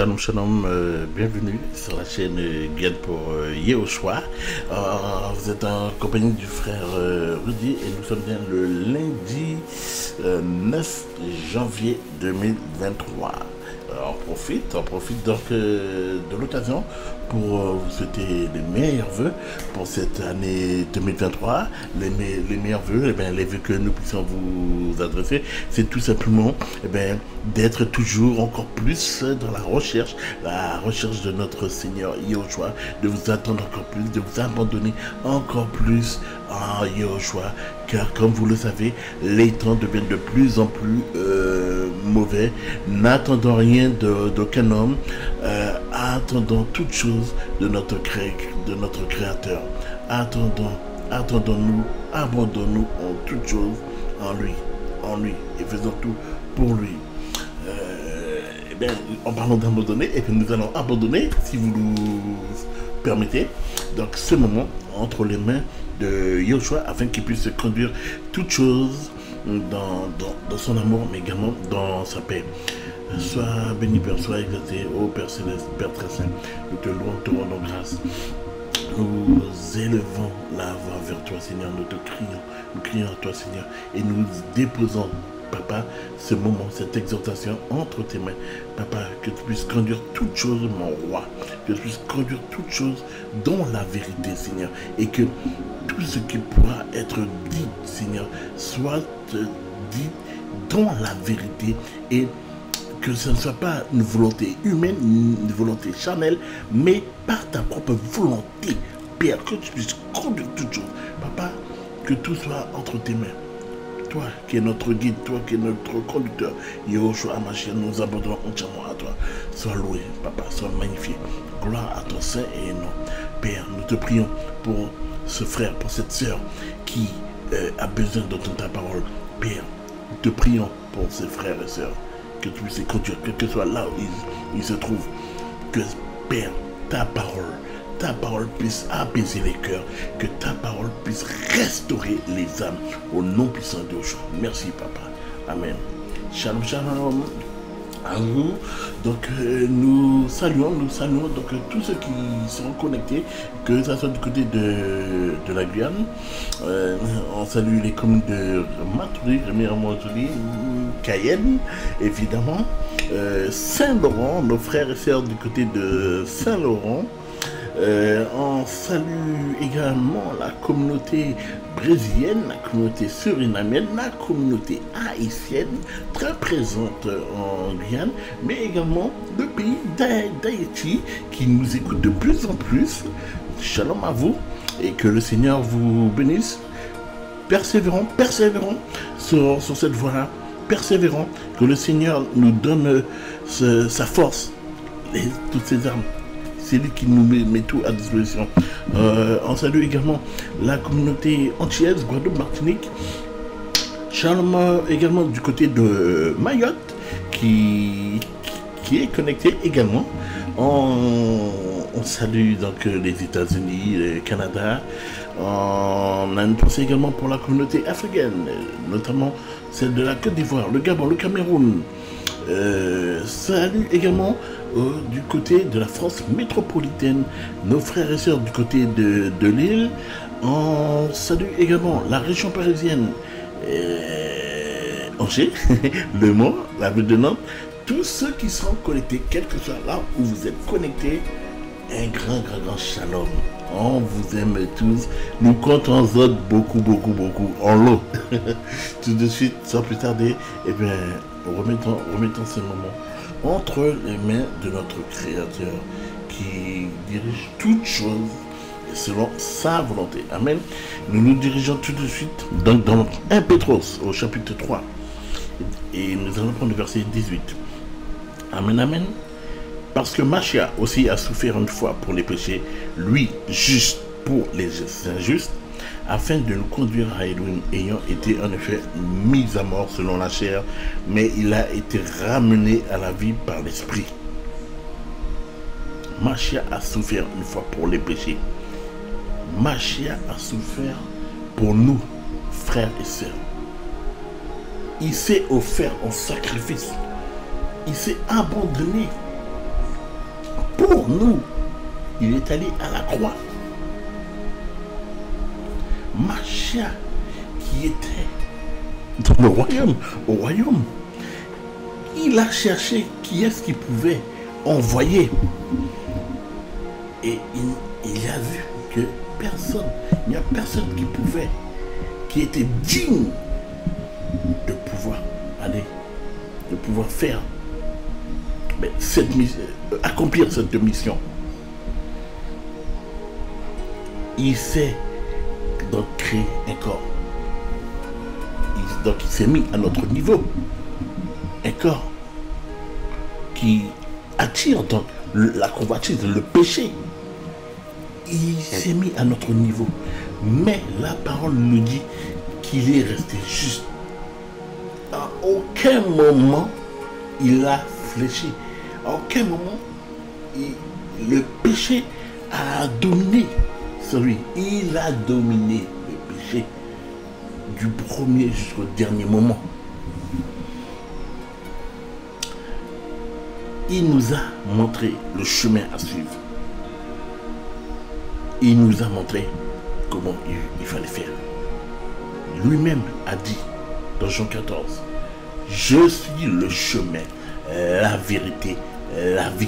Shalom, shalom, bienvenue sur la chaîne Guide pour Yehoshua. Vous êtes en compagnie du frère Rudy et nous sommes bien le lundi 9 janvier 2023. On profite donc de l'occasion pour vous souhaiter les meilleurs vœux pour cette année 2023. Les meilleurs vœux, les vœux que nous puissions vous adresser, c'est tout simplement d'être toujours encore plus dans la recherche de notre Seigneur Yehoshua, de vous attendre encore plus, de vous abandonner encore plus à Yehoshua, car comme vous le savez, les temps deviennent de plus en plus mauvais. N'attendons rien d'aucun homme, attendons toutes choses de notre Créateur. Attendons-nous, abandonnons-nous en toutes choses en lui, et faisons tout pour lui. En parlant d'abandonner, et que nous allons abandonner, si vous nous permettez, donc ce moment entre les mains de Yehoshua, afin qu'il puisse conduire toutes choses dans son amour, mais également dans sa paix. Sois béni, Père, sois exalté, ô Père céleste, Père très saint, nous te louons, te rendons grâce. Nous élevons la voix vers toi, Seigneur, nous crions à toi, Seigneur, et nous déposons, Papa, ce moment, cette exhortation entre tes mains. Papa, que tu puisses conduire toutes choses, mon roi, que tu puisses conduire toutes choses dans la vérité, Seigneur, et que tout ce qui pourra être dit, Seigneur, soit dit dans la vérité, et que ce ne soit pas une volonté humaine, une volonté charnelle, mais par ta propre volonté, Père, que tu puisses conduire toutes choses. Papa, que tout soit entre tes mains. Toi qui es notre guide, toi qui es notre conducteur, Yehoshua Hamashiach, nous abandonnons entièrement à toi. Sois loué, Papa, sois magnifié. Gloire à ton Saint et nom. Père, nous te prions pour ce frère, pour cette sœur qui a besoin d'entendre ta parole. Père, nous te prions pour ces frères et sœurs, que tu puisses les conduire, quel que soit là où ils se trouvent. Que, Père, ta parole puisse apaiser les cœurs, que ta parole puisse restaurer les âmes au nom puissant de Yehoshua. Merci, Papa. Amen. Shalom, shalom à vous. Donc, nous saluons donc tous ceux qui sont connectés, que ce soit du côté de la Guyane. On salue les communes de Matoury, Remire-Montjoly, Cayenne, évidemment. Saint-Laurent, nos frères et sœurs du côté de Saint-Laurent. On salue également la communauté brésilienne, la communauté surinamienne, la communauté haïtienne, très présente en Guyane, mais également le pays d'Haïti qui nous écoute de plus en plus. Shalom à vous et que le Seigneur vous bénisse. Persévérons sur cette voie-là. Persévérons, que le Seigneur nous donne sa force, toutes ses armes. C'est lui qui nous met tout à disposition. On salue également la communauté antillaise, Guadeloupe, Martinique. Shalom également du côté de Mayotte, qui est connecté également. On salue donc les États-Unis, le Canada. On a une pensée également pour la communauté africaine, notamment celle de la Côte d'Ivoire, le Gabon, le Cameroun. Salut également du côté de la France métropolitaine, nos frères et sœurs du côté de l'île. On salue également la région parisienne, Angers, Le Mans, la ville de Nantes. Tous ceux qui seront connectés, quel que soit là où vous êtes connectés, un grand shalom. On vous aime tous. Nous comptons beaucoup en lot. Tout de suite, sans plus tarder, remettons ce moment entre les mains de notre Créateur qui dirige toutes choses selon sa volonté. Amen. Nous nous dirigeons tout de suite donc dans 1 Pétros au chapitre 3 et nous allons prendre le verset 18. Amen, amen. Parce que Mashiach aussi a souffert une fois pour les péchés, lui juste pour les injustes, afin de nous conduire à Elohim, ayant été en effet mis à mort selon la chair, mais il a été ramené à la vie par l'esprit. Mashiach a souffert une fois pour les péchés. Mashiach a souffert pour nous, frères et sœurs. Il s'est offert en sacrifice. Il s'est abandonné pour nous. Il est allé à la croix. Machia, qui était dans le royaume, il a cherché qui est-ce qu'il pouvait envoyer. Et il a vu que personne, il n'y a personne qui était digne de pouvoir aller, de pouvoir faire, mais accomplir cette mission. Il s'est donc créé un corps. Donc il s'est mis à notre niveau. Un corps qui attire donc la convoitise, le péché. Il s'est mis à notre niveau. Mais la parole nous dit qu'il est resté juste. À aucun moment il a fléchi. À aucun moment le péché a dominé sur lui. Il a dominé le péché du premier jusqu'au dernier moment. Il nous a montré le chemin à suivre. Il nous a montré comment il fallait faire. Lui-même a dit dans Jean 14, « Je suis le chemin, la vérité, la vie. »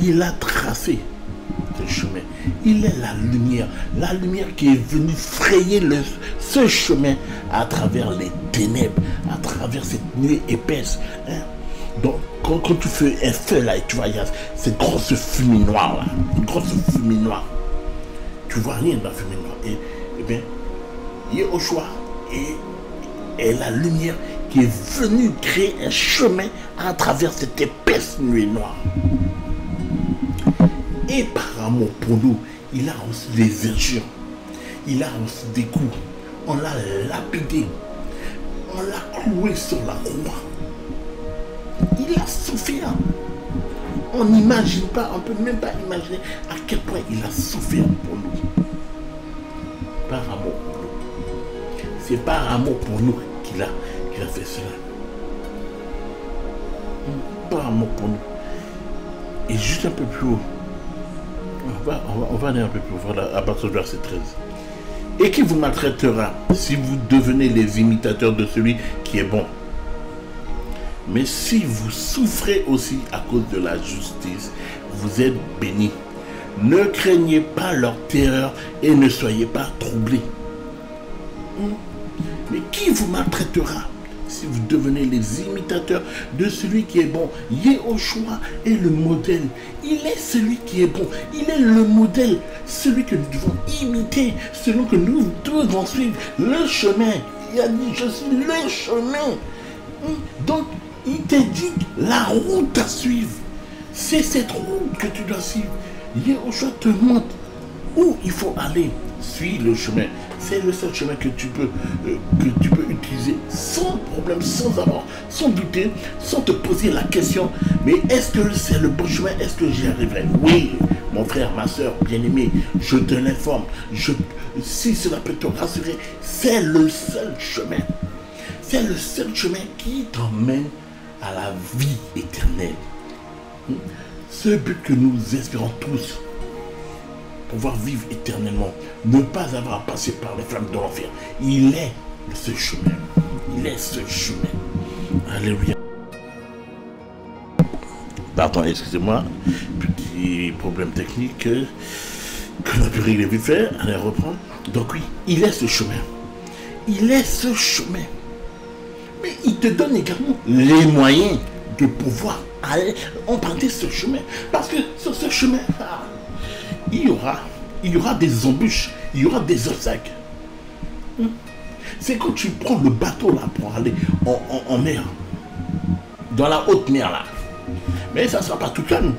Il a tracé ce chemin. Il est la lumière qui est venue frayer ce chemin à travers les ténèbres, à travers cette nuit épaisse. Hein? Donc, quand tu fais un feu là et tu vois, il y a cette grosse fumée noire là, une grosse fumée noire. Tu vois rien dans la fumée noire. Et bien, Yehoshua est la lumière qui est venue créer un chemin à travers cette épaisse nuit noire. Et par amour pour nous, il a reçu des injures, il a reçu des coups, on l'a lapidé, on l'a cloué sur la croix. Il a souffert. On n'imagine pas, on ne peut même pas imaginer à quel point il a souffert pour nous. Par amour pour nous. C'est par amour pour nous qu'il a fait cela. Par amour pour nous. Et juste un peu plus haut. On va aller un peu plus haut, voilà, à partir du verset 13. Et qui vous maltraitera si vous devenez les imitateurs de celui qui est bon. Mais si vous souffrez aussi à cause de la justice, vous êtes bénis. Ne craignez pas leur terreur et ne soyez pas troublés. Mais qui vous maltraitera si vous devenez les imitateurs de celui qui est bon? Yehoshua est le modèle. Il est celui qui est bon. Il est le modèle. Celui que nous devons imiter. Celui que nous devons suivre. Le chemin. Il a dit, je suis le chemin. Donc, il t'indique la route à suivre. C'est cette route que tu dois suivre. Yehoshua te montre où il faut aller. Suis le chemin. C'est le seul chemin que tu peux utiliser sans problème, sans douter, sans te poser la question. Mais est-ce que c'est le bon chemin? Est-ce que j'y arriverai? Oui, mon frère, ma soeur, bien-aimé, je te l'informe. Si cela peut te rassurer, c'est le seul chemin. C'est le seul chemin qui t'emmène à la vie éternelle. Ce but que nous espérons tous, pouvoir vivre éternellement, ne pas avoir à passer par les flammes de l'enfer. Il est ce chemin. Il est ce chemin. Alléluia. Pardon, excusez-moi. Petit problème technique que l'on a pu régler vite fait. Allez, reprendre. Donc oui, il est ce chemin. Il est ce chemin. Mais il te donne également les moyens de pouvoir aller emprunter ce chemin. Parce que sur ce chemin, il y aura des embûches, il y aura des obstacles. C'est quand tu prends le bateau là pour aller en mer, dans la haute mer là. Mais ça ne sera pas tout calme.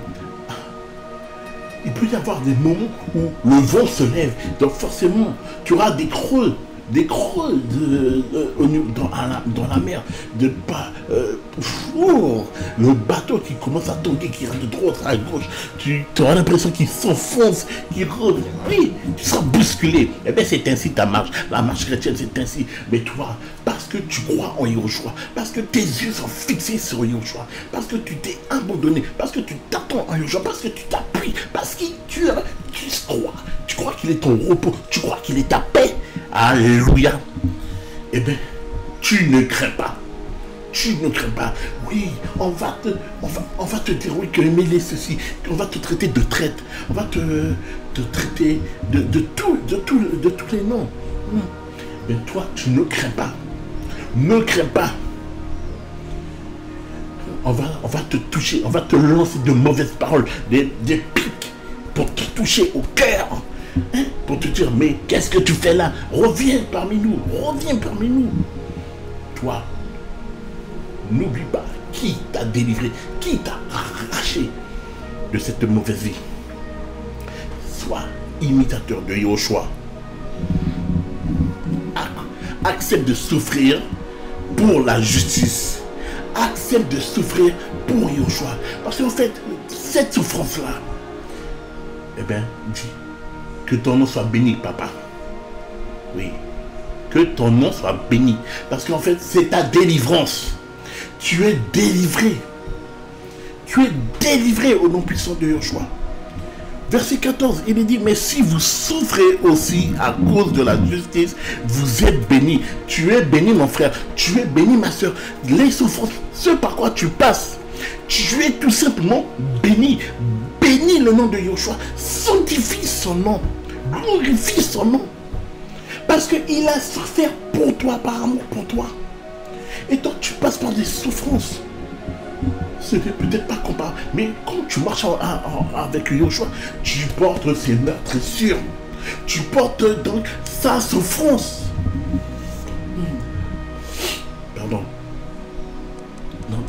Il peut y avoir des moments où le vent se lève. Donc forcément, tu auras des creux des creux dans la mer, de pas le bateau qui commence à tomber, qui rentre de droite à gauche, tu as l'impression qu'il s'enfonce, qu'il revient, oui, tu seras bousculé. Eh bien c'est ainsi ta marche, la marche chrétienne c'est ainsi. Mais toi, parce que tu crois en Yahushua, parce que tes yeux sont fixés sur Yahushua, parce que tu t'es abandonné, parce que tu t'attends en Yahushua, parce que tu t'appuies, parce que tu crois qu'il est ton repos, tu crois qu'il est ta paix. Alléluia. Eh bien, tu ne crains pas. Tu ne crains pas. Oui, on va te dire, oui, que mêler ceci, qu'on va te traiter de traite, on va te traiter de tous les noms. Mais toi, tu ne crains pas. Ne crains pas. On va te toucher, on va te lancer de mauvaises paroles, des pics pour te toucher au cœur. Hein, pour te dire, mais qu'est-ce que tu fais là? Reviens parmi nous, reviens parmi nous. Toi, n'oublie pas qui t'a délivré, qui t'a arraché de cette mauvaise vie. Sois imitateur de Yahushua. Accepte de souffrir pour la justice. Accepte de souffrir pour Yahushua. Parce qu'en fait, cette souffrance-là, eh bien, dis que ton nom soit béni, papa. Oui. Que ton nom soit béni. Parce qu'en fait, c'est ta délivrance. Tu es délivré. Tu es délivré au nom puissant de Yahushua. Verset 14, il est dit, mais si vous souffrez aussi à cause de la justice, vous êtes béni. Tu es béni, mon frère. Tu es béni, ma soeur. Les souffrances, ce par quoi tu passes, tu es tout simplement béni. Bénis le nom de Yahushua. Sanctifie son nom. Glorifie son nom. Parce qu'il a souffert pour toi, par amour pour toi. Et toi, tu passes par des souffrances. Ce n'est peut-être pas comparable. Mais quand tu marches avec Yahushua, tu portes ses meurtrissures. Tu portes donc sa souffrance. Pardon. Non.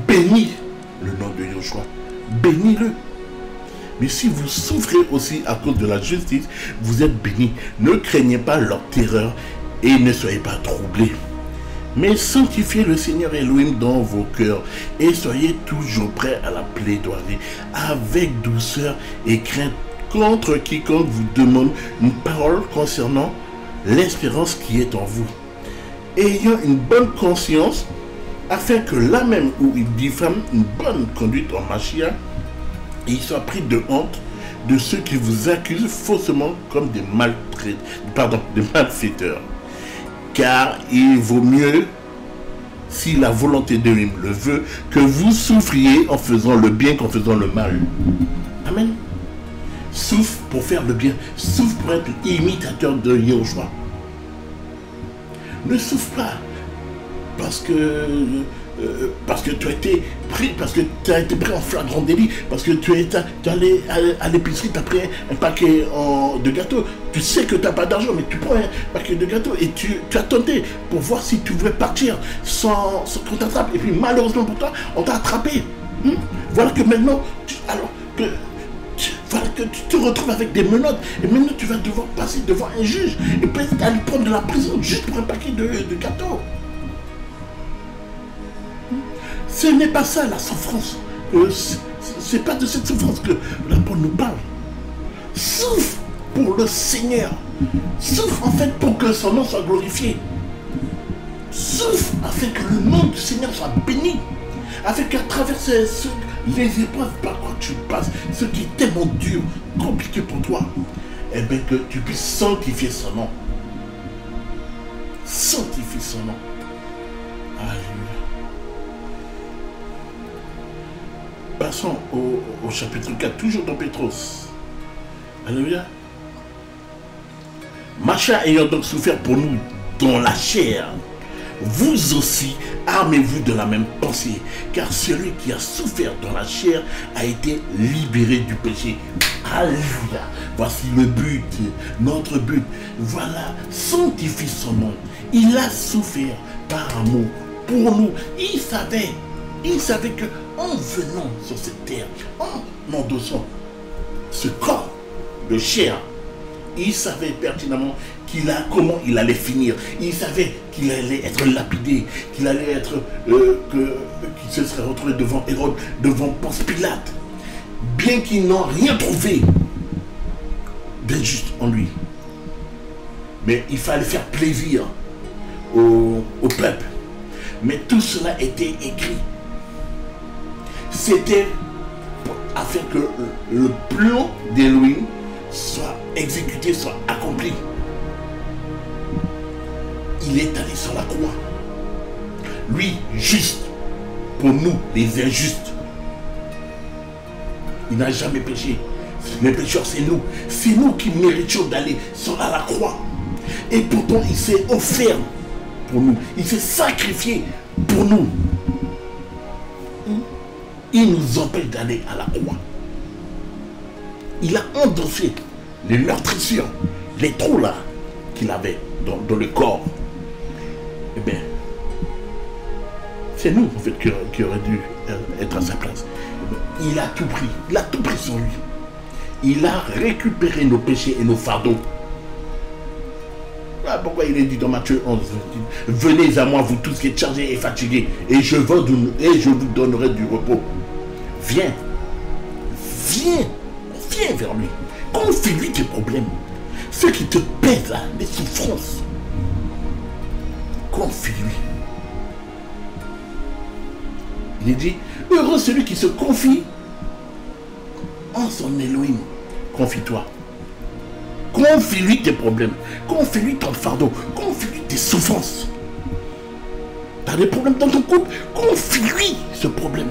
Bénis le nom de Yahushua. Bénis-le. Mais si vous souffrez aussi à cause de la justice, vous êtes bénis. Ne craignez pas leur terreur et ne soyez pas troublés. Mais sanctifiez le Seigneur Elohim dans vos cœurs et soyez toujours prêts à la plaidoirie avec douceur et crainte contre quiconque vous demande une parole concernant l'espérance qui est en vous. Ayant une bonne conscience, afin que là même où il diffame une bonne conduite en Mashiach, il soit pris de honte de ceux qui vous accusent faussement comme des malfaiteurs. Car il vaut mieux, si la volonté de lui le veut, que vous souffriez en faisant le bien qu'en faisant le mal. Amen. Souffre pour faire le bien. Souffre pour être imitateur de Yahushua. Ne souffre pas parce que tu as été pris, en flagrant délit, parce que tu es allé à l'épicerie, tu as pris un paquet de gâteaux. Tu sais que tu n'as pas d'argent, mais tu prends un paquet de gâteaux et tu as tenté pour voir si tu voulais partir sans qu'on t'attrape. Et puis malheureusement pour toi, on t'a attrapé. Voilà que maintenant, tu te retrouves avec des menottes. Et maintenant tu vas devoir passer devant un juge et peut-être aller prendre de la prison juste pour un paquet de gâteaux. Ce n'est pas ça la souffrance. C'est pas de cette souffrance que l'apôtre nous parle. Souffre pour le Seigneur. Souffre en fait pour que son nom soit glorifié. Souffre afin que le nom du Seigneur soit béni. Afin qu'à travers les épreuves par quoi tu passes, ce qui est tellement dur, compliqué pour toi, eh bien que tu puisses sanctifier son nom. Sanctifier son nom. Alléluia. Passons au chapitre 4, toujours dans Pétros. Alléluia. Mashiach ayant donc souffert pour nous dans la chair, vous aussi armez-vous de la même pensée, car celui qui a souffert dans la chair a été libéré du péché. Alléluia. Voici le but, notre but. Voilà, sanctifie son nom. Il a souffert par amour pour nous. Il savait que en venant sur cette terre, en endossant ce corps de chair, il savait pertinemment comment il allait finir. Il savait qu'il allait être lapidé, qu'il allait être, qu'il se serait retrouvé devant Hérode, devant Ponce Pilate. Bien qu'ils n'ont rien trouvé d'injuste en lui. Mais il fallait faire plaisir au peuple. Mais tout cela était écrit. C'était afin que le plan d'Élohim soit exécuté, soit accompli. Il est allé sur la croix. Lui, juste, pour nous, les injustes. Il n'a jamais péché. Les pécheurs, c'est nous. C'est nous qui méritions d'aller sur la croix. Et pourtant, il s'est offert pour nous. Il s'est sacrifié pour nous. Il nous empêche d'aller à la croix. Il a endossé les meurtrissures, les trous là qu'il avait dans le corps. Eh bien, c'est nous en fait qui aurait dû être à sa place. Eh bien, il a tout pris. Il a tout pris sur lui. Il a récupéré nos péchés et nos fardeaux. Voilà pourquoi il est dit dans Matthieu 11, venez à moi vous tous qui êtes chargés et fatigués, et je vous donnerai du repos. Viens, viens, viens vers lui. Confie-lui tes problèmes, ce qui te pèse, là, les souffrances. Confie-lui. Il est dit, heureux celui qui se confie en son Elohim. Confie-toi. Confie-lui tes problèmes. Confie-lui ton fardeau. Confie-lui tes souffrances. Tu as des problèmes dans ton couple. Confie-lui ce problème.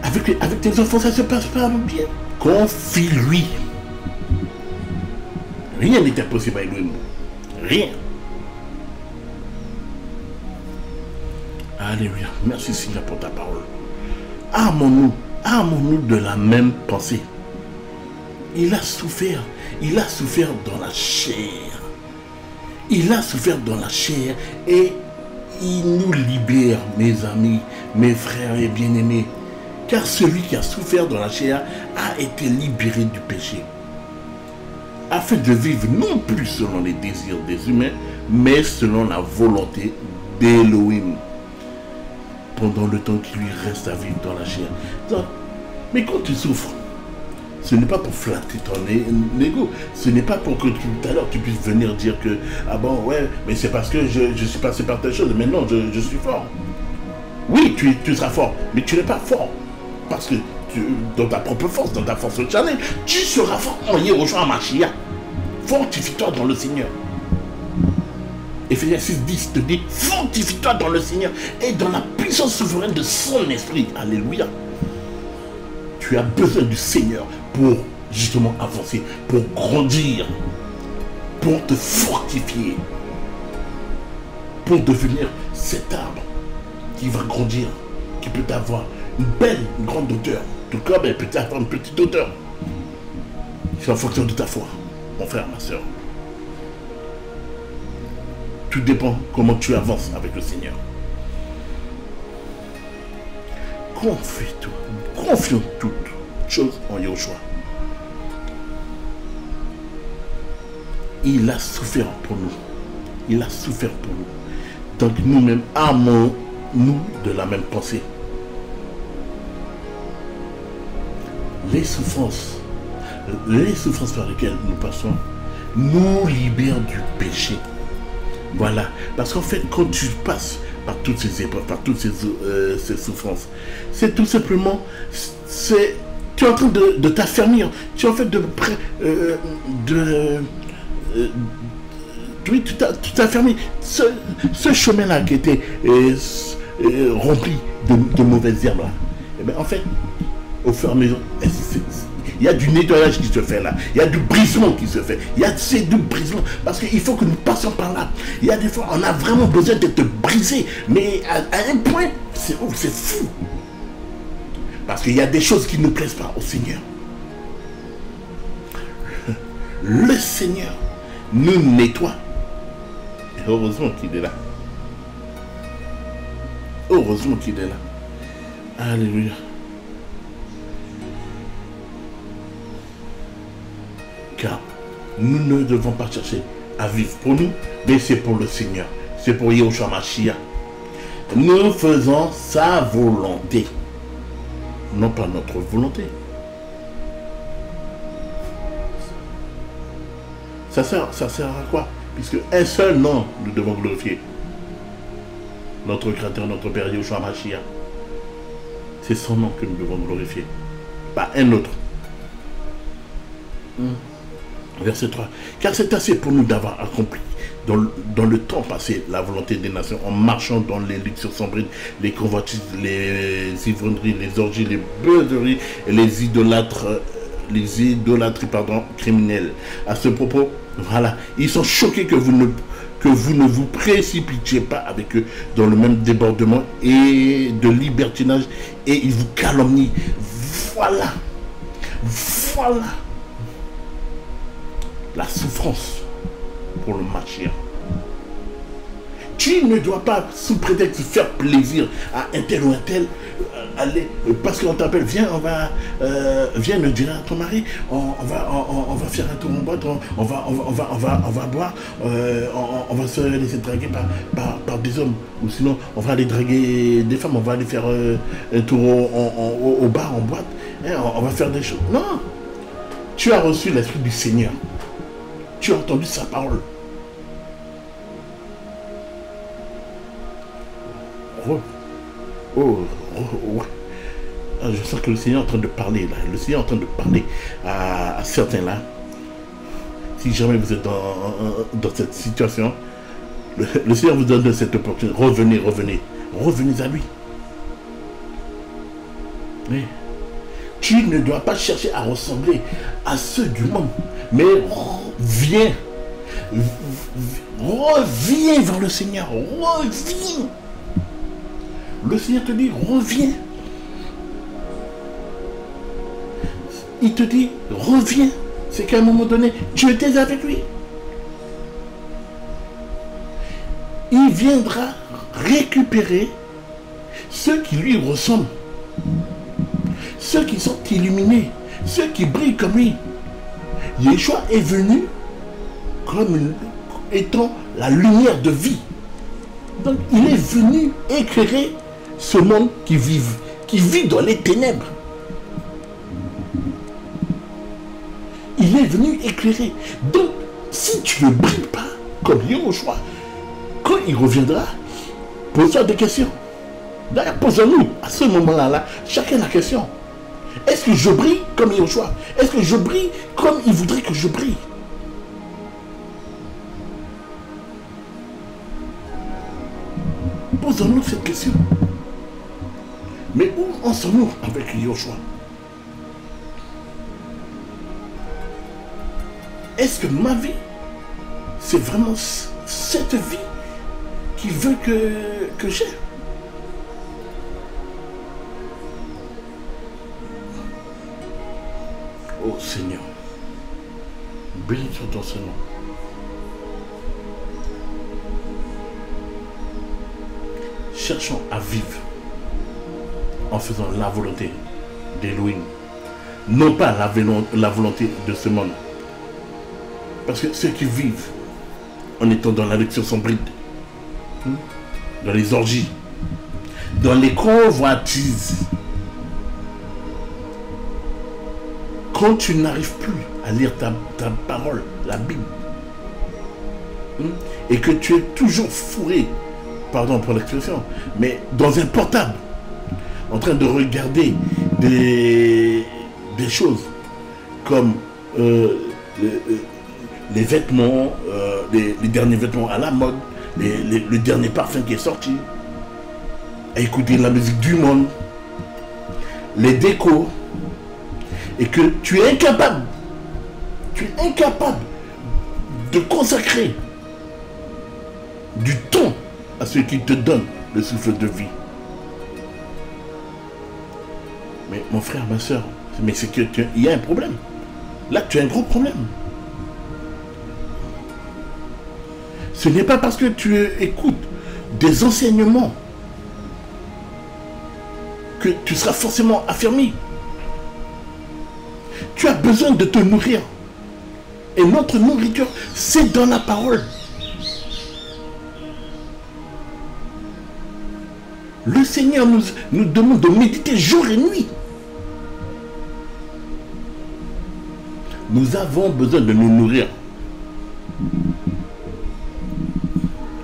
Avec tes enfants, ça se passe pas bien. Confie-lui. Rien n'est impossible à Elohim. Rien. Alléluia. Merci Seigneur pour ta parole. Armons-nous de la même pensée. Il a souffert dans la chair. Il a souffert dans la chair et il nous libère, mes amis, mes frères et bien-aimés. Car celui qui a souffert dans la chair a été libéré du péché. Afin de vivre non plus selon les désirs des humains, mais selon la volonté d'Élohim. Pendant le temps qui lui reste à vivre dans la chair. Donc, mais quand tu souffres, ce n'est pas pour flatter ton ego. Ce n'est pas pour que tout à l'heure tu puisses venir dire que ah bon ouais, mais c'est parce que je suis passé par telle chose, mais non, je suis fort. Oui, tu seras fort, mais tu n'es pas fort. Parce que dans ta propre force, dans ta force charnelle, tu seras fort en Yehoshua Mashiach. Fortifie-toi dans le Seigneur. Éphésiens 6:10 te dit, fortifie-toi dans le Seigneur et dans la puissance souveraine de son esprit. Alléluia. Tu as besoin du Seigneur pour justement avancer, pour grandir, pour te fortifier, pour devenir cet arbre qui va grandir, qui peut avoir une grande hauteur. Tout comme elle peut avoir une petite hauteur. C'est en fonction de ta foi, mon frère, ma soeur. Tout dépend comment tu avances avec le Seigneur. Confie-toi. Confions toutes choses en Yehoshua. Il a souffert pour nous. Il a souffert pour nous. Donc nous-mêmes, amons-nous de la même pensée. Les souffrances par lesquelles nous passons nous libèrent du péché. Voilà. Parce qu'en fait, quand tu passes par toutes ces épreuves, par toutes ces souffrances, c'est tout simplement, tu es en train de t'affermir. Tu es en fait oui, tu t'affermis. Ce chemin-là qui était rempli de mauvaises herbes, là, et bien, en fait, au fur et à mesure, il y a du nettoyage qui se fait là. Il y a du brisement qui se fait. Il y a du brisement. Parce qu'il faut que nous passions par là. Il y a des fois, on a vraiment besoin d'être brisé. Mais à un point, c'est fou. Parce qu'il y a des choses qui ne plaisent pas au Seigneur. Le Seigneur nous nettoie. Et heureusement qu'il est là. Heureusement qu'il est là. Alléluia. Car Nous ne devons pas chercher à vivre pour nous, mais c'est pour le Seigneur. C'est pour Yahushua Mashiach. Nous faisons sa volonté, non pas notre volonté. Ça sert à quoi? Puisque un seul nom nous devons glorifier. Notre Créateur, notre Père Yahushua Mashiach. C'est son nom que nous devons glorifier. Pas un autre. Verset 3. Car c'est assez pour nous d'avoir accompli dans le temps passé la volonté des nations, en marchant dans les luxures sans bride, les convoitises, les ivrogneries, les orgies, les beuseries et les idolâtries criminelles. À ce propos, voilà, ils sont choqués que vous ne vous précipitiez pas avec eux dans le même débordement et de libertinage, et ils vous calomnient. Voilà la souffrance pour le Mashiach. Tu ne dois pas, sous prétexte de faire plaisir à un tel ou un tel, aller, parce qu'on t'appelle, viens, viens, le dire à ton mari, on va faire un tour en boîte, on va boire, on va se laisser draguer par des hommes, ou sinon on va aller draguer des femmes, on va aller faire un tour au bar, en boîte, hein, on va faire des choses. Non, tu as reçu l'Esprit du Seigneur, tu as entendu sa parole. Je sens que le Seigneur est en train de parler là. Le Seigneur est en train de parler à certains là. Si jamais vous êtes dans cette situation, le Seigneur vous donne cette opportunité. Revenez à lui. Mais tu ne dois pas chercher à ressembler à ceux du monde, mais reviens vers le Seigneur. Reviens. Le Seigneur te dit, reviens. Il te dit, reviens. C'est qu'à un moment donné, tu étais avec lui. Il viendra récupérer ceux qui lui ressemblent. Ceux qui sont illuminés. Ceux qui brillent comme lui. Yeshua est venu comme étant la lumière de vie. Donc il est venu éclairer ce monde qui vit dans les ténèbres. Il est venu éclairer. Donc, si tu ne brilles pas comme Yahushua, quand il reviendra, pose-toi des questions. D'ailleurs, posons-nous à ce moment-là, chacun la question. Est-ce que je brille comme Yahushua? Est-ce que je brille comme il voudrait que je brille? Posons-nous cette question. Mais où en sommes-nous avec Yahushua? Est-ce que ma vie, c'est vraiment cette vie qu'il veut que j'ai? Oh Seigneur, béni soit ton Saint-Nom. Cherchons à vivre en faisant la volonté d'Elohim, non pas la volonté de ce monde. Parce que ceux qui vivent en étant dans la lecture sans bride, dans les orgies, dans les convoitises, quand tu n'arrives plus à lire ta parole, la Bible, et que tu es toujours fourré, pardon pour l'expression, mais dans un portable, en train de regarder des choses comme les vêtements, les derniers vêtements à la mode, le dernier parfum qui est sorti, à écouter la musique du monde, les décos, et que tu es incapable de consacrer du temps à ceux qui te donnent le souffle de vie. Mais mon frère, ma soeur, mais c'est que il y a un problème. Là, tu as un gros problème. Ce n'est pas parce que tu écoutes des enseignements que tu seras forcément affermi. Tu as besoin de te nourrir. Et notre nourriture, c'est dans la parole. Le Seigneur nous demande de méditer jour et nuit. Nous avons besoin de nous nourrir.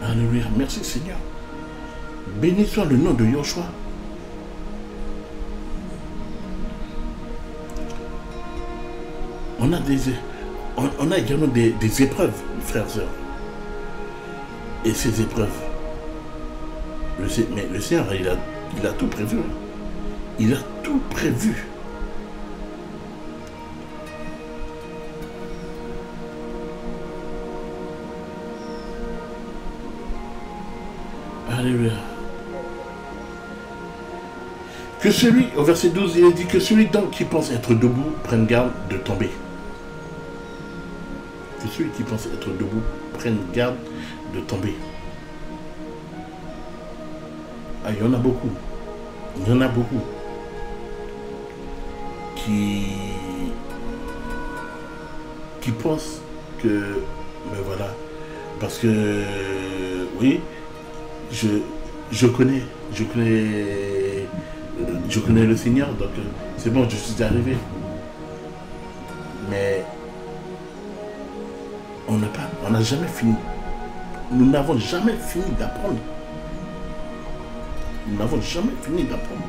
Alléluia. Merci Seigneur. Béni soit le nom de Yoshua. On a également des épreuves, frères et sœurs. Et ces épreuves, le Seigneur, il a tout prévu. Il a tout prévu. Alléluia. Que celui, au verset 12, il est dit que celui donc qui pense être debout prenne garde de tomber. Que celui qui pense être debout prenne garde de tomber. Ah, il y en a beaucoup. Il y en a beaucoup qui pensent que, ben voilà, parce que, oui, je connais le Seigneur, donc c'est bon, je suis arrivé. Mais on n'a jamais fini. Nous n'avons jamais fini d'apprendre. Nous n'avons jamais fini d'apprendre.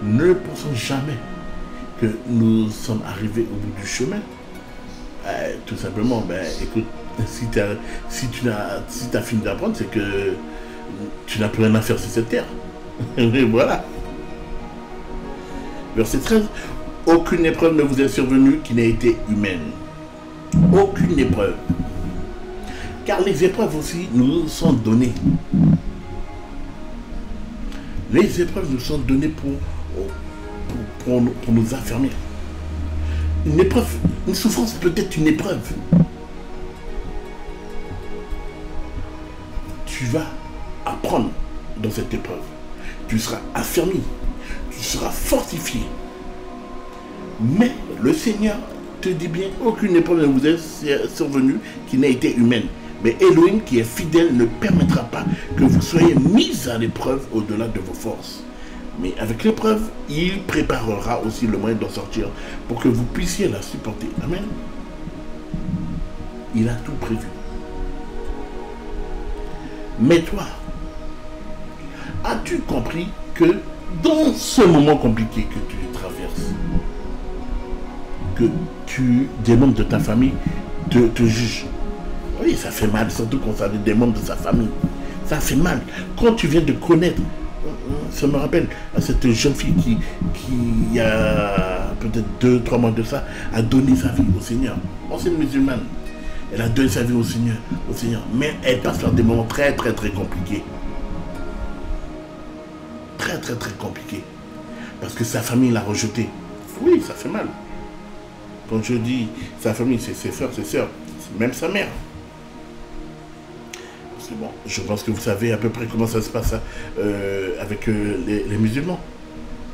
Ne pensons jamais que nous sommes arrivés au bout du chemin. Tout simplement, ben, écoute, si tu as fini d'apprendre, c'est que tu n'as plus rien à faire sur cette terre. Et voilà. Verset 13. Aucune épreuve ne vous est survenue qui n'ait été humaine. Aucune épreuve. Car les épreuves aussi nous sont données. Les épreuves nous sont données pour nous affermir. Une épreuve, une souffrance peut être une épreuve. Tu vas apprendre dans cette épreuve. Tu seras affermi. Tu seras fortifié. Mais le Seigneur te dit bien, aucune épreuve ne vous est survenue qui n'a été humaine. Mais Elohim, qui est fidèle, ne permettra pas que vous soyez mis à l'épreuve au-delà de vos forces. Mais avec l'épreuve, il préparera aussi le moyen d'en sortir pour que vous puissiez la supporter. Amen. Il a tout prévu. Mais toi, as-tu compris que dans ce moment compliqué que tu traverses, que des membres de ta famille te jugent? Oui, ça fait mal, surtout quand ça a des membres de sa famille. Ça fait mal. Quand tu viens de connaître, ça me rappelle à cette jeune fille qui il y a peut-être 2-3 mois de ça, a donné sa vie au Seigneur. Ancienne musulmane. Elle a donné sa vie au Seigneur. Mais elle passe par des moments très compliqués. Très compliqués. Parce que sa famille l'a rejetée. Oui, ça fait mal. Quand je dis sa famille, c'est ses frères, ses sœurs, même sa mère. C'est bon, je pense que vous savez à peu près comment ça se passe avec les musulmans.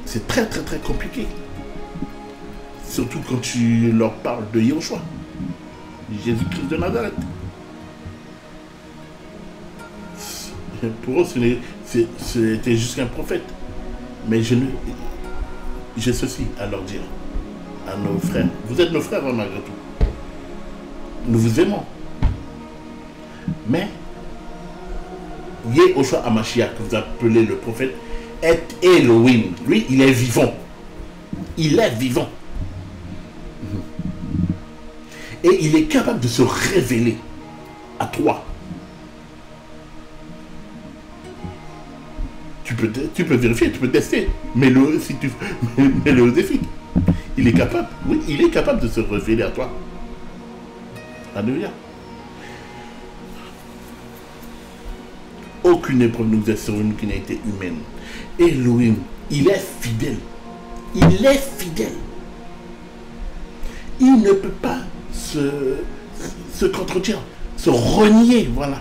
C'est très compliqué. Surtout quand tu leur parles de Yoshua, Jésus-Christ de Nazareth. Pour eux, c'était juste un prophète. Mais j'ai ceci à leur dire, à nos frères. Vous êtes nos frères malgré tout. Nous vous aimons. Mais Yehoshua Hamashiach, que vous appelez le prophète, est Elohim. Lui, il est vivant. Il est vivant. Et il est capable de se révéler à toi. Tu peux vérifier, tu peux tester. Mets-le au défi. Il est capable, oui, il est capable de se révéler à toi. Alléluia. Aucune épreuve ne vous est survenue qui n'a été humaine. Elohim, il est fidèle. Il est fidèle. Il ne peut pas se contredire, se renier, voilà.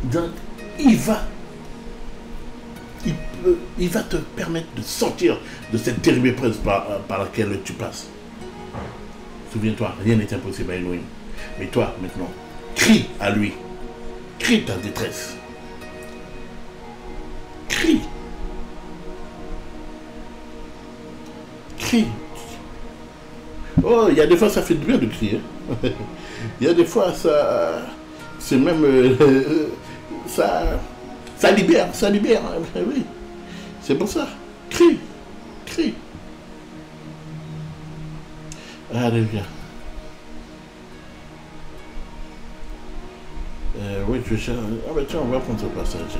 Donc, il va te permettre de sortir de cette terrible épreuve par laquelle tu passes. Souviens-toi, rien n'est impossible à Elohim. Mais toi, maintenant, crie à lui. Crie ta détresse. Crie. Crie. Oh, il y a des fois, ça fait du bien de crier. Il y a des fois, ça... C'est même... ça libère, ça libère. Oui. C'est pour ça. Crie. Crie. Alléluia. Oui, je cherche... Ah ben tiens, on va prendre ce passage.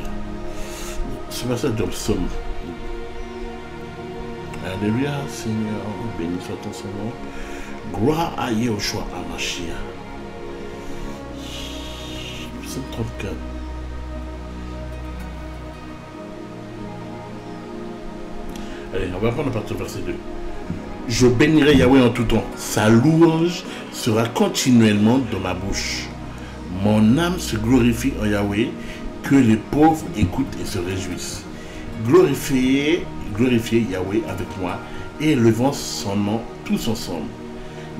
Ce passage de psaume. Alléluia, Seigneur, béni soit ton nom. Gloire à Yahushua Hamashiach. Psaume 34. Allez, on va prendre à partir du verset 2. Je bénirai Yahweh en tout temps. Sa louange sera continuellement dans ma bouche. Mon âme se glorifie en Yahweh, que les pauvres écoutent et se réjouissent. Glorifiez Yahweh avec moi et élevons son nom tous ensemble.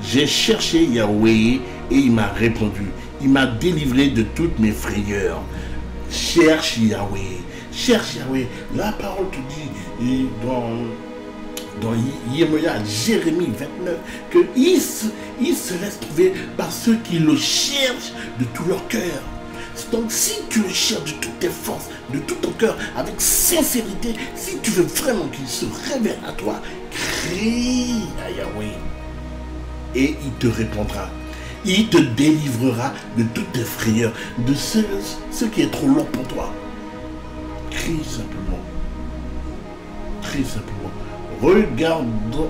J'ai cherché Yahweh et il m'a répondu. Il m'a délivré de toutes mes frayeurs. Cherche Yahweh. Cherche Yahweh. La parole te dit dans Jérémie 29, qu'il se laisse trouver par ceux qui le cherchent de tout leur cœur. Donc si tu le cherches de toutes tes forces, de tout ton cœur, avec sincérité, si tu veux vraiment qu'il se révèle à toi, crie à Yahweh. Et il te répondra. Il te délivrera de toutes tes frayeurs, de ce qui est trop long pour toi. Crie simplement. Crie simplement. Regardons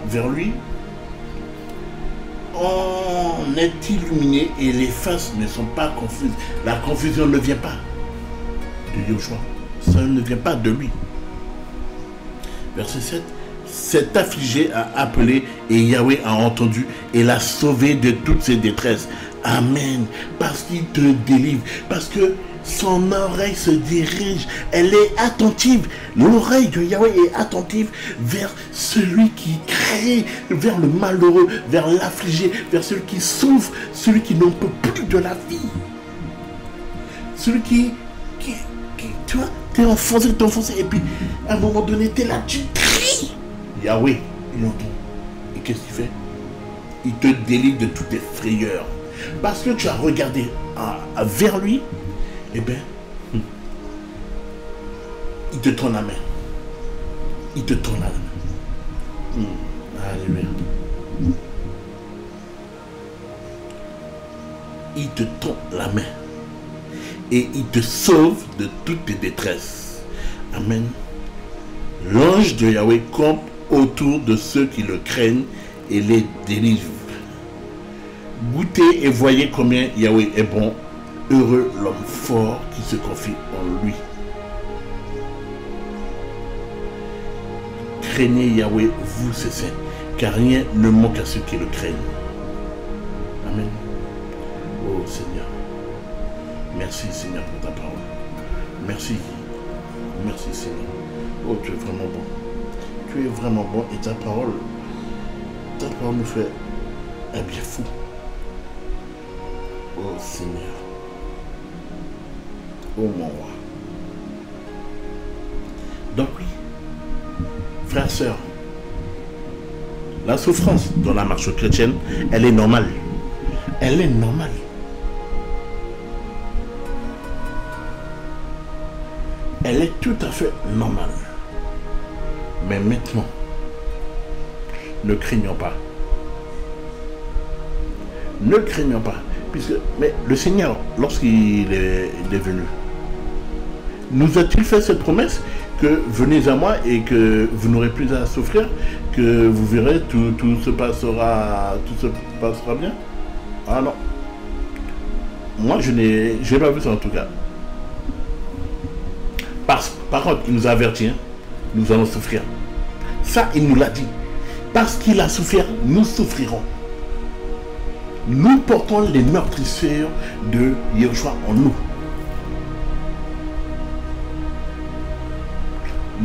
vers lui. On est illuminé et les faces ne sont pas confuses. La confusion ne vient pas de Yahushua. Ça ne vient pas de lui. Verset 7. Cet affligé a appelé et Yahweh a entendu et l'a sauvé de toutes ses détresses. Amen. Parce qu'il te délivre. Parce que son oreille se dirige. Elle est attentive. L'oreille de Yahweh est attentive vers celui qui crie, vers le malheureux, vers l'affligé, vers celui qui souffre, celui qui n'en peut plus de la vie. Celui qui tu vois, t'es enfoncé, et puis à un moment donné, t'es là, tu cries. Yahweh, il entend. Et qu'est-ce qu'il fait? Il te délivre de toutes tes frayeurs. Parce que tu as regardé vers lui, eh bien, il te tend la main. Il te tend la main. Alléluia. Il te tend la main. Et il te sauve de toutes tes détresses. Amen. L'ange de Yahweh campe autour de ceux qui le craignent et les délivre. Goûtez et voyez combien Yahweh est bon. Heureux l'homme fort qui se confie en lui. Craignez Yahweh, vous ses saints, car rien ne manque à ceux qui le craignent. Amen. Oh Seigneur. Merci Seigneur pour ta parole. Merci. Merci Seigneur. Oh, tu es vraiment bon. Tu es vraiment bon et ta parole nous fait un bien fou. Oh Seigneur. Oh mon roi. Donc oui, frères, sœurs, la souffrance dans la marche chrétienne, elle est normale. Elle est normale. Elle est tout à fait normale. Mais maintenant, ne craignons pas. Ne craignons pas. Mais le Seigneur, lorsqu'il est venu, nous a-t-il fait cette promesse que venez à moi et que vous n'aurez plus à souffrir, que vous verrez, tout se passera bien? Ah non. Moi, je n'ai pas vu ça en tout cas. Par contre, il nous a averti, hein, nous allons souffrir. Ça, il nous l'a dit. Parce qu'il a souffert, nous souffrirons. Nous portons les meurtrissures de Yahushua en nous.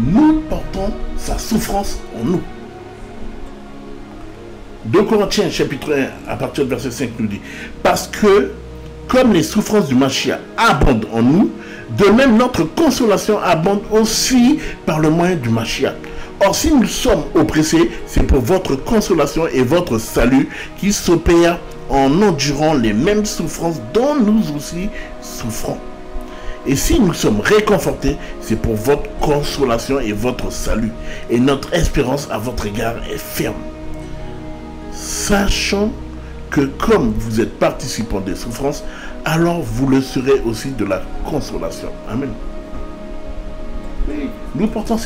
nous portons sa souffrance en nous. 2 Corinthiens chapitre 1 à partir du verset 5 nous dit, parce que comme les souffrances du Mashiach abondent en nous, de même notre consolation abonde aussi par le moyen du Mashiach. Or si nous sommes oppressés, c'est pour votre consolation et votre salut qui s'opère en endurant les mêmes souffrances dont nous aussi souffrons. Et si nous sommes réconfortés, c'est pour votre consolation et votre salut. Et notre espérance à votre égard est ferme. Sachant que comme vous êtes participants des souffrances, alors vous le serez aussi de la consolation. Amen. Oui, nous portons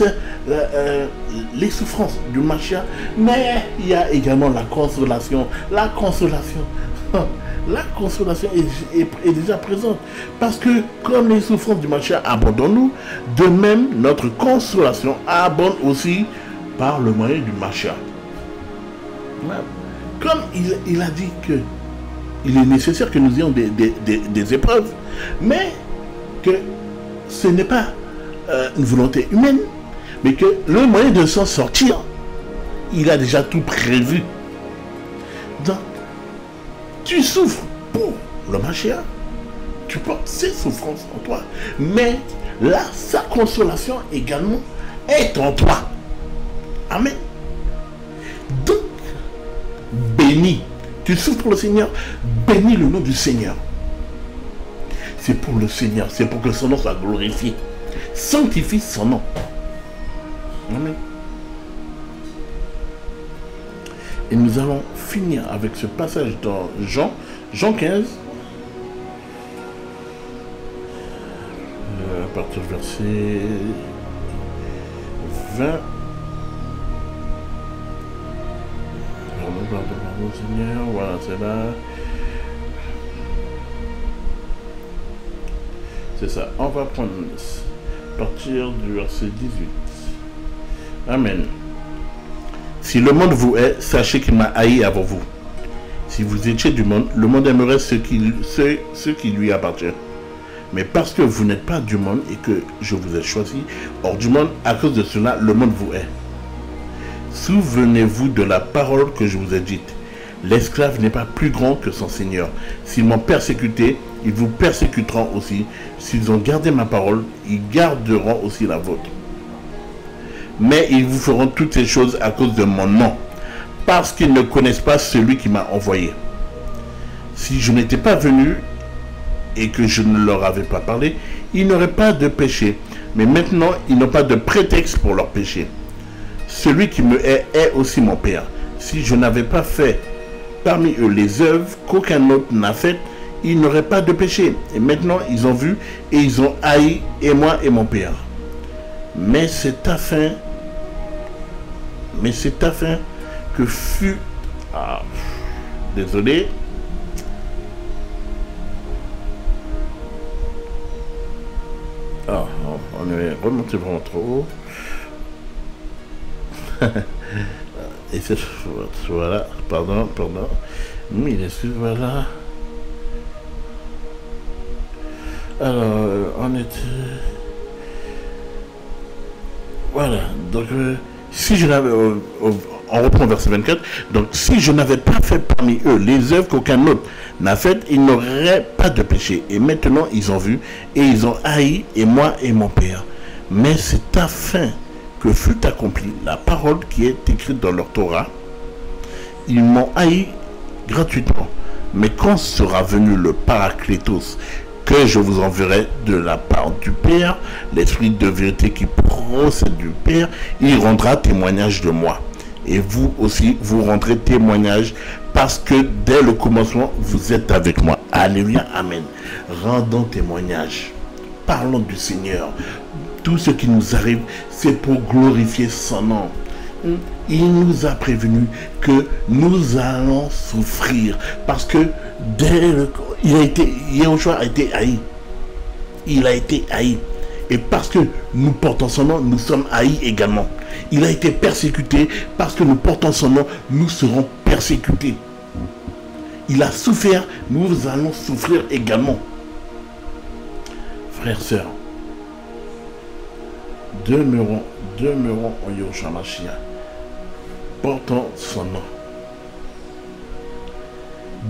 les souffrances du Mashiach, mais il y a également la consolation. La consolation. La consolation est déjà présente. Parce que comme les souffrances du Mashiach abondent en nous, de même notre consolation abonde aussi par le moyen du Mashiach. Comme il a dit que il est nécessaire que nous ayons des épreuves, mais que ce n'est pas une volonté humaine, mais que le moyen de s'en sortir, il a déjà tout prévu. Donc, tu souffres pour le Mashiach, tu portes ses souffrances en toi, mais là, sa consolation également est en toi. Amen. Donc, bénis. Tu souffres pour le Seigneur, bénis le nom du Seigneur. C'est pour le Seigneur, c'est pour que son nom soit glorifié. Sanctifie son nom. Amen. Et nous allons finir avec ce passage dans Jean 15. À partir du verset 20. Pardon, Seigneur, voilà, c'est là. C'est ça. On va prendre à partir du verset 18. Amen. Si le monde vous hait, sachez qu'il m'a haï avant vous. Si vous étiez du monde, le monde aimerait ce qui lui appartient. Mais parce que vous n'êtes pas du monde et que je vous ai choisi hors du monde, à cause de cela, le monde vous hait. Souvenez-vous de la parole que je vous ai dite. L'esclave n'est pas plus grand que son Seigneur. S'ils m'ont persécuté, ils vous persécuteront aussi. S'ils ont gardé ma parole, ils garderont aussi la vôtre. Mais ils vous feront toutes ces choses à cause de mon nom, parce qu'ils ne connaissent pas celui qui m'a envoyé. Si je n'étais pas venu et que je ne leur avais pas parlé, ils n'auraient pas de péché. Mais maintenant, ils n'ont pas de prétexte pour leur péché. Celui qui me hait est aussi mon Père. Si je n'avais pas fait parmi eux les œuvres qu'aucun autre n'a faites, ils n'auraient pas de péché. Et maintenant, ils ont vu et ils ont haï, et moi et mon Père. Mais c'est afin que fut... Ah, désolé. Ah, on est remonté vraiment trop haut. Et c'est... Voilà, pardon. Mais il est... Voilà. Alors, on était... Voilà, donc si je n'avais, on reprend verset 24, donc si je n'avais pas fait parmi eux les œuvres qu'aucun autre n'a faites, ils n'auraient pas de péché. Et maintenant ils ont vu et ils ont haï, et moi et mon Père. Mais c'est afin que fût accomplie la parole qui est écrite dans leur Torah. Ils m'ont haï gratuitement. Mais quand sera venu le Paraclétos, que je vous enverrai de la part du Père, l'Esprit de vérité qui procède du Père, il rendra témoignage de moi. Et vous aussi, vous rendrez témoignage parce que dès le commencement, vous êtes avec moi. Alléluia, amen. Rendons témoignage. Parlons du Seigneur. Tout ce qui nous arrive, c'est pour glorifier son nom. Il nous a prévenu que nous allons souffrir parce que Yahushua a été haï. Il a été haï. Et parce que nous portons son nom, nous sommes haïs également. Il a été persécuté. Parce que nous portons son nom, nous serons persécutés. Il a souffert, nous allons souffrir également. Frères, sœurs, demeurons en Yahushua Mashiach, portons son nom,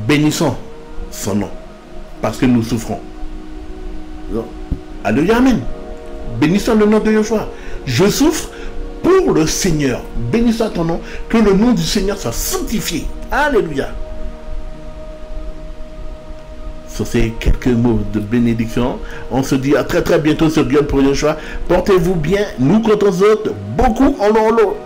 bénissons son nom, parce que nous souffrons. Donc, alléluia, amen. Bénissons le nom de Yahushua. Je souffre pour le Seigneur. Bénissons ton nom, que le nom du Seigneur soit sanctifié. Alléluia. Sur ces quelques mots de bénédiction, on se dit à très très bientôt sur Gueule pour Yahushua. Portez-vous bien, nous comptons autres, beaucoup en l'eau.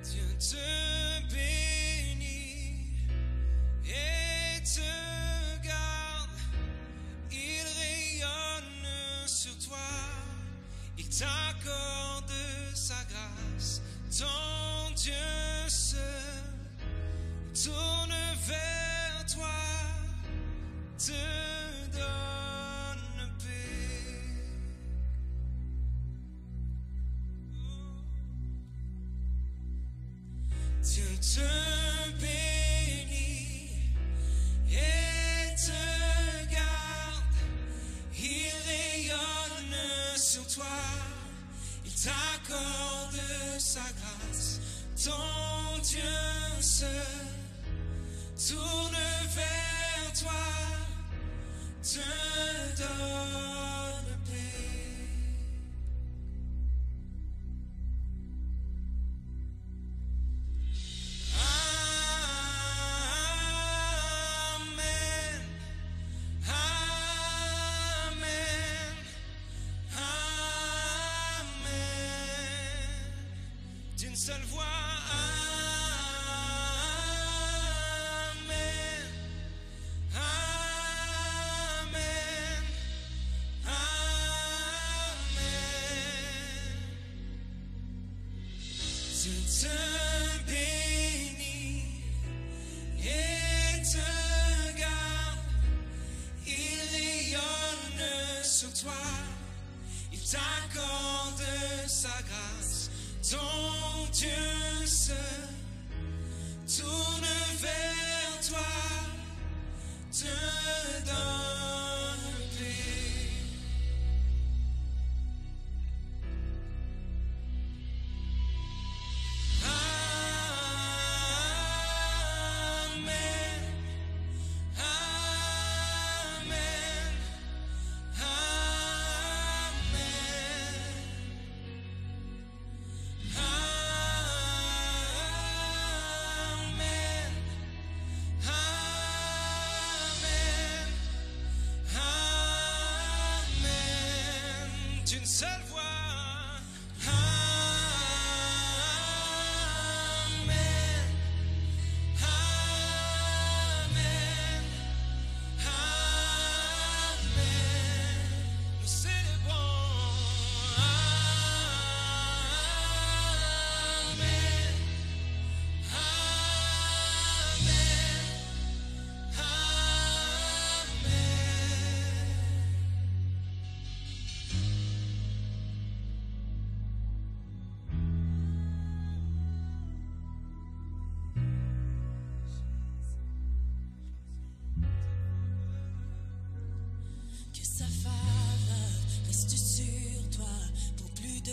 Dieu te bénit et te garde, il rayonne sur toi, il t'accorde sa grâce, ton Dieu se tourne vers toi, te donne paix. Dieu te bénit et te garde, il rayonne sur toi, il t'accorde sa grâce, ton Dieu se tourne vers toi, te donne paix. D'une seule voix, Amen, Amen, Amen. Dieu te bénit et te garde, il rayonne sur toi, il t'accorde sa grâce, ton Dieu se tourne vers toi, te donne paix. Amen, Amen, d'une seule voix, Amen, Amen, Amen. Nous célébrons, Amen, Amen, Amen. Que sa faveur reste sur toi pour plus de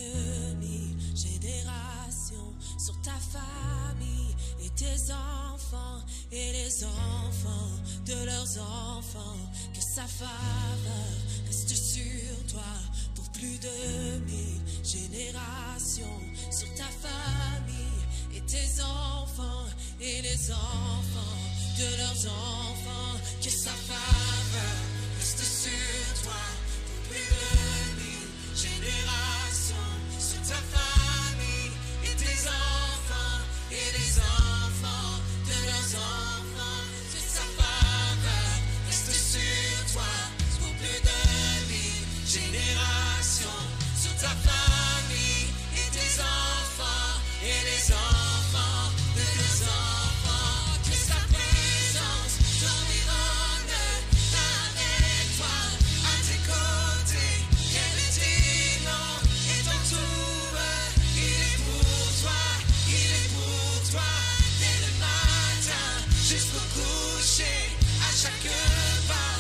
1000 générations, sur ta famille et tes enfants et les enfants de leurs enfants. Que sa faveur reste sur toi pour plus de 1000 générations, sur ta famille et tes enfants et les enfants de leurs enfants. Que sa faveur reste sur toi pour plus de 1000 générations, sur ta famille et tes enfants et les enfants toucher à chaque pas.